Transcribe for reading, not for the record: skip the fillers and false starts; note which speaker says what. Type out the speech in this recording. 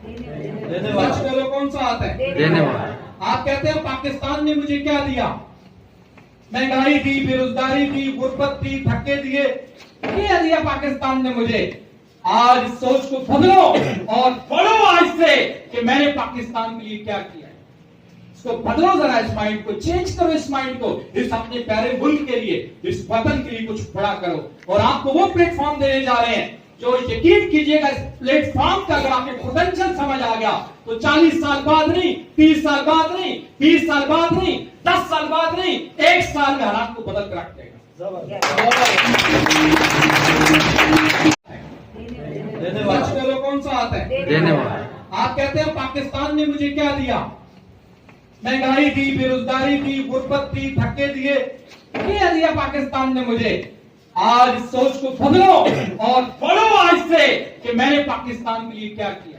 Speaker 1: सच बोलो, कौन सा आता है?
Speaker 2: देने वाला।
Speaker 1: आप कहते हैं पाकिस्तान ने मुझे क्या दिया? महंगाई दी, बेरोजगारी दी, गुर्बत दी, धक्के दिए, क्या दिया पाकिस्तान ने मुझे? आज इस सोच को बदलो और पढ़ो आज से कि मैंने पाकिस्तान के लिए क्या किया है। इसको बदलो जरा, इस माइंड को चेंज करो, इस माइंड को, इस अपने प्यारे मुल्क के लिए, इस वतन के लिए कुछ बड़ा करो। और आपको वो प्लेटफॉर्म देने जा रहे हैं जो यकीन कीजिएगा, इस प्लेटफॉर्म का अगर आपको पोटेंशियल समझ आ गया तो 40 साल बाद नहीं, 30 साल बाद नहीं, 20 साल बाद नहीं, 10 साल बाद नहीं, 1 साल में हालात को बदल कर रख देगा। सच बोलो, कौन सा आता है?
Speaker 2: देने वाला।
Speaker 1: आप कहते हैं पाकिस्तान ने मुझे क्या दिया? महंगाई दी, बेरोजगारी दी, गुर्बत दी, धक्के दिए, क्या दिया पाकिस्तान ने मुझे? आज इस सोच को बदलो और पढ़ो आज से कि मैंने पाकिस्तान के लिए क्या किया।